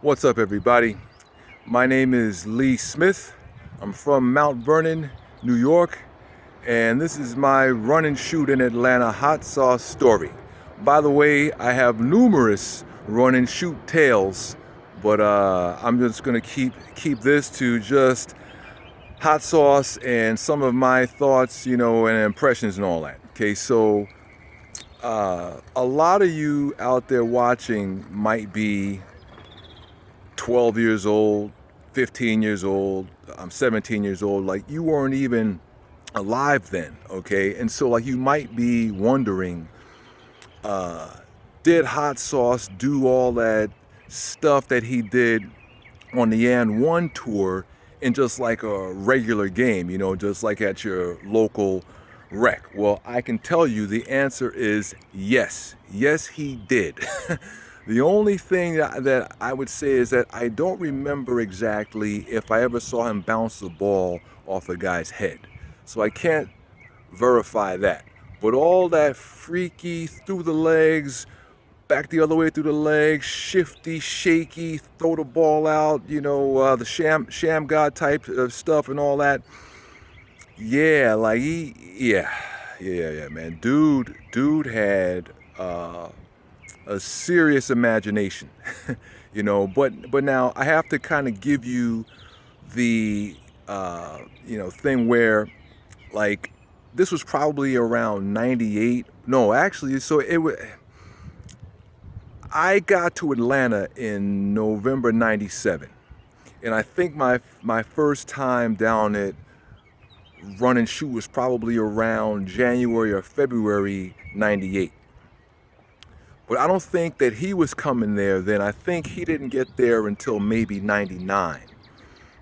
What's up, everybody? My name is Lee Smith. I'm from Mount Vernon, New York, and this is my run and shoot in Atlanta hot sauce story. By the way, I have numerous run and shoot tales, but I'm just gonna keep this to just hot sauce and some of my thoughts, and impressions and all that. Okay, so a lot of you out there watching might be 12 years old, 15 years old, I'm 17 years old. Like, you weren't even alive then, okay? And so, like, you might be wondering, did Hot Sauce do all that stuff that he did on the AND1 tour in just like a regular game, just like at your local rec? Well, I can tell you the answer is yes. Yes, he did. The only thing that I would say is that I don't remember exactly if I ever saw him bounce the ball off a guy's head. So I can't verify that. But all that freaky through the legs, back the other way through the legs, shifty, shaky, throw the ball out, the sham god type of stuff and all that. Yeah, like yeah, man. Dude had a serious imagination, But now I have to kind of give you the thing where, like, this was probably around '98. No, actually, so it was. I got to Atlanta in November '97, and I think my first time down at Run and Shoot was probably around January or February '98. But I don't think that he was coming there then. I think he didn't get there until maybe '99.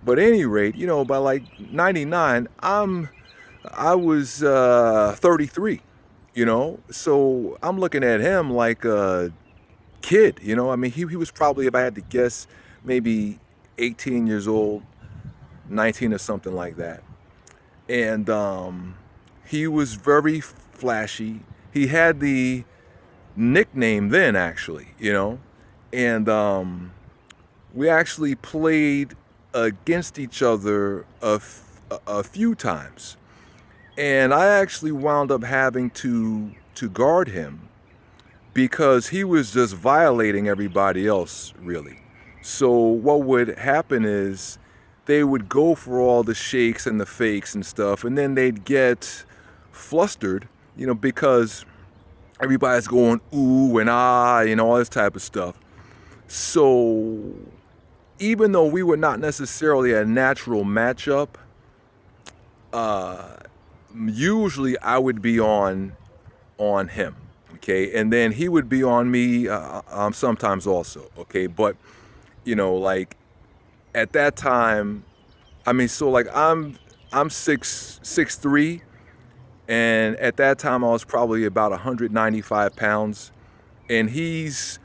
But at any rate, by like '99, I was 33. So I'm looking at him like a kid. I mean, he was probably, if I had to guess, maybe 18 years old, 19 or something like that. And he was very flashy. He had the nickname then, actually, and we actually played against each other a few times, and I actually wound up having to guard him because he was just violating everybody else, really. So what would happen is they would go for all the shakes and the fakes and stuff, and then they'd get flustered, because everybody's going ooh and ah, all this type of stuff. So even though we were not necessarily a natural matchup, usually I would be on him, okay, and then he would be on me sometimes also, okay. But like at that time, I mean, so like I'm 6'3", and at that time I was probably about 195 pounds, and he's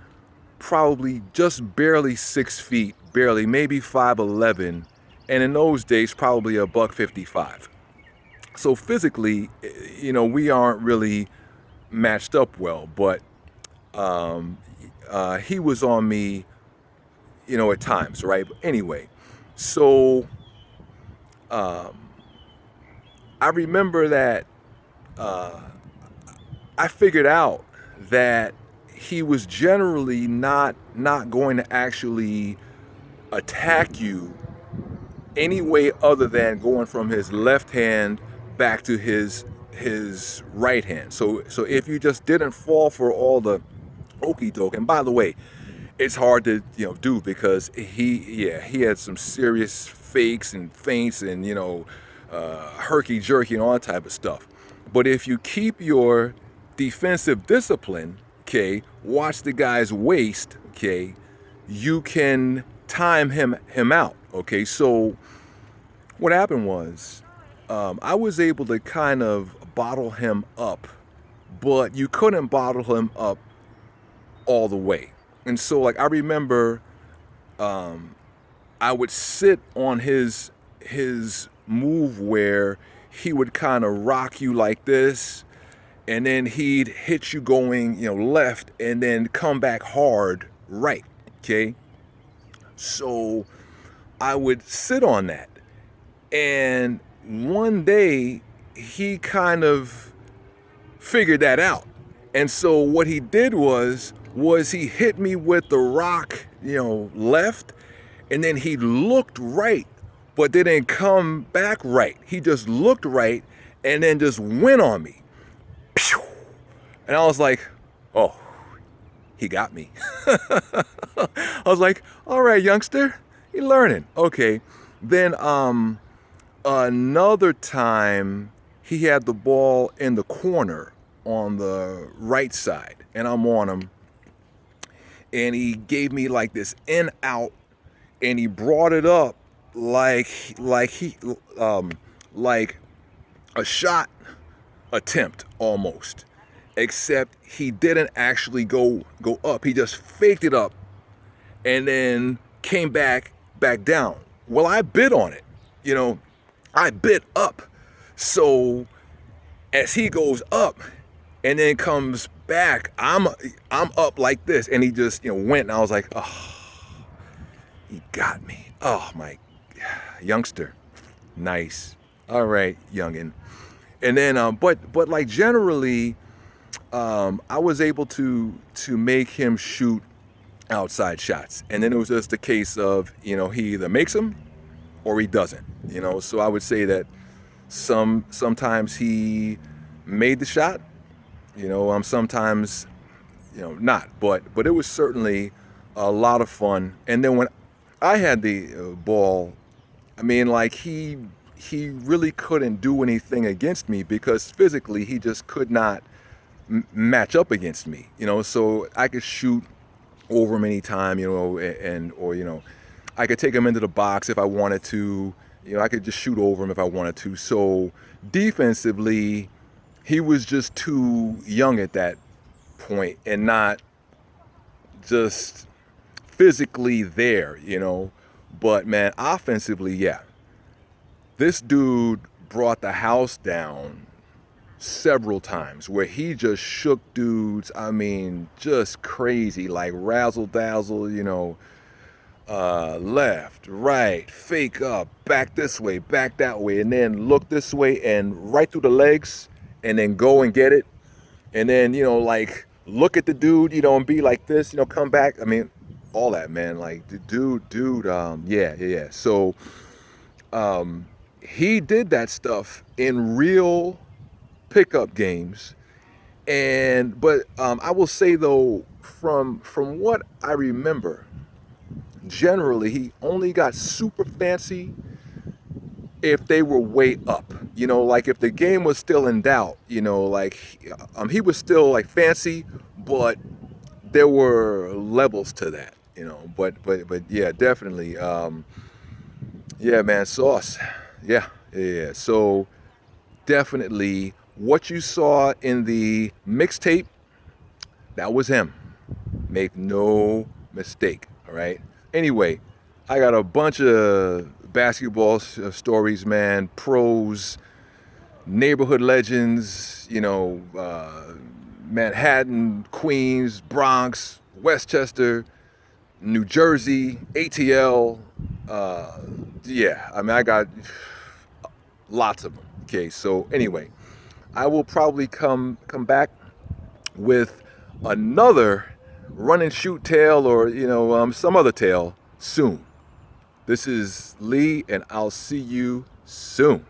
probably just barely 6 feet, barely, maybe 5'11", and in those days probably a buck 55. So physically, we aren't really matched up well, but he was on me, at times, right? But anyway, so I remember that I figured out that he was generally not going to actually attack you any way other than going from his left hand back to his right hand. So if you just didn't fall for all the okey doke, and by the way, it's hard to do because he had some serious fakes and feints and herky jerky and all that type of stuff. But if you keep your defensive discipline, okay, watch the guy's waist, okay, you can time him out, okay. So what happened was, I was able to kind of bottle him up, but you couldn't bottle him up all the way. And so, like, I remember I would sit on his move where he would kind of rock you like this, and then he'd hit you going, left, and then come back hard right. Okay. So I would sit on that. And one day he kind of figured that out. And so what he did was he hit me with the rock, left, and then he looked right, but didn't come back right. He just looked right and then just went on me. Pew! And I was like, oh, he got me. I was like, all right, youngster, you're learning. Okay. Then another time he had the ball in the corner on the right side, and I'm on him, and he gave me like this in out, and he brought it up like like a shot attempt almost, except he didn't actually go up. He just faked it up and then came back down. Well, I bid on it. I bid up. So as he goes up and then comes back, I'm up like this, and he just went, and I was like, oh, he got me. Oh my youngster, nice. All right, youngin. And then but like generally, I was able to make him shoot outside shots, and then it was just a case of he either makes them or he doesn't. So I would say that sometimes he made the shot, sometimes not, but it was certainly a lot of fun. And then when I had the ball, I mean, like he really couldn't do anything against me because physically he just could not match up against me. So I could shoot over him anytime, or I could take him into the box if I wanted to. I could just shoot over him if I wanted to. So defensively, he was just too young at that point and not just physically there, But man, offensively, yeah. This dude brought the house down several times where he just shook dudes. I mean, just crazy, like razzle dazzle, left, right, fake up, back this way, back that way, and then look this way and right through the legs, and then go and get it, and then like look at the dude, and be like this, come back. I mean, all that, man. Like the dude, yeah. So he did that stuff in real pickup games, but I will say though, from what I remember, generally he only got super fancy if they were way up. Like if the game was still in doubt, like he was still like fancy, but there were levels to that, but yeah, definitely, yeah, man, Sauce, yeah. So definitely what you saw in the mixtape, that was him. Make no mistake. All right. Anyway, I got a bunch of basketball stories, man. Pros, neighborhood legends, Manhattan, Queens, Bronx, Westchester, New Jersey, ATL. Yeah, I mean, I got lots of them. Okay, so anyway, I will probably come back with another run and shoot tale, or some other tale soon. This is Lee, and I'll see you soon.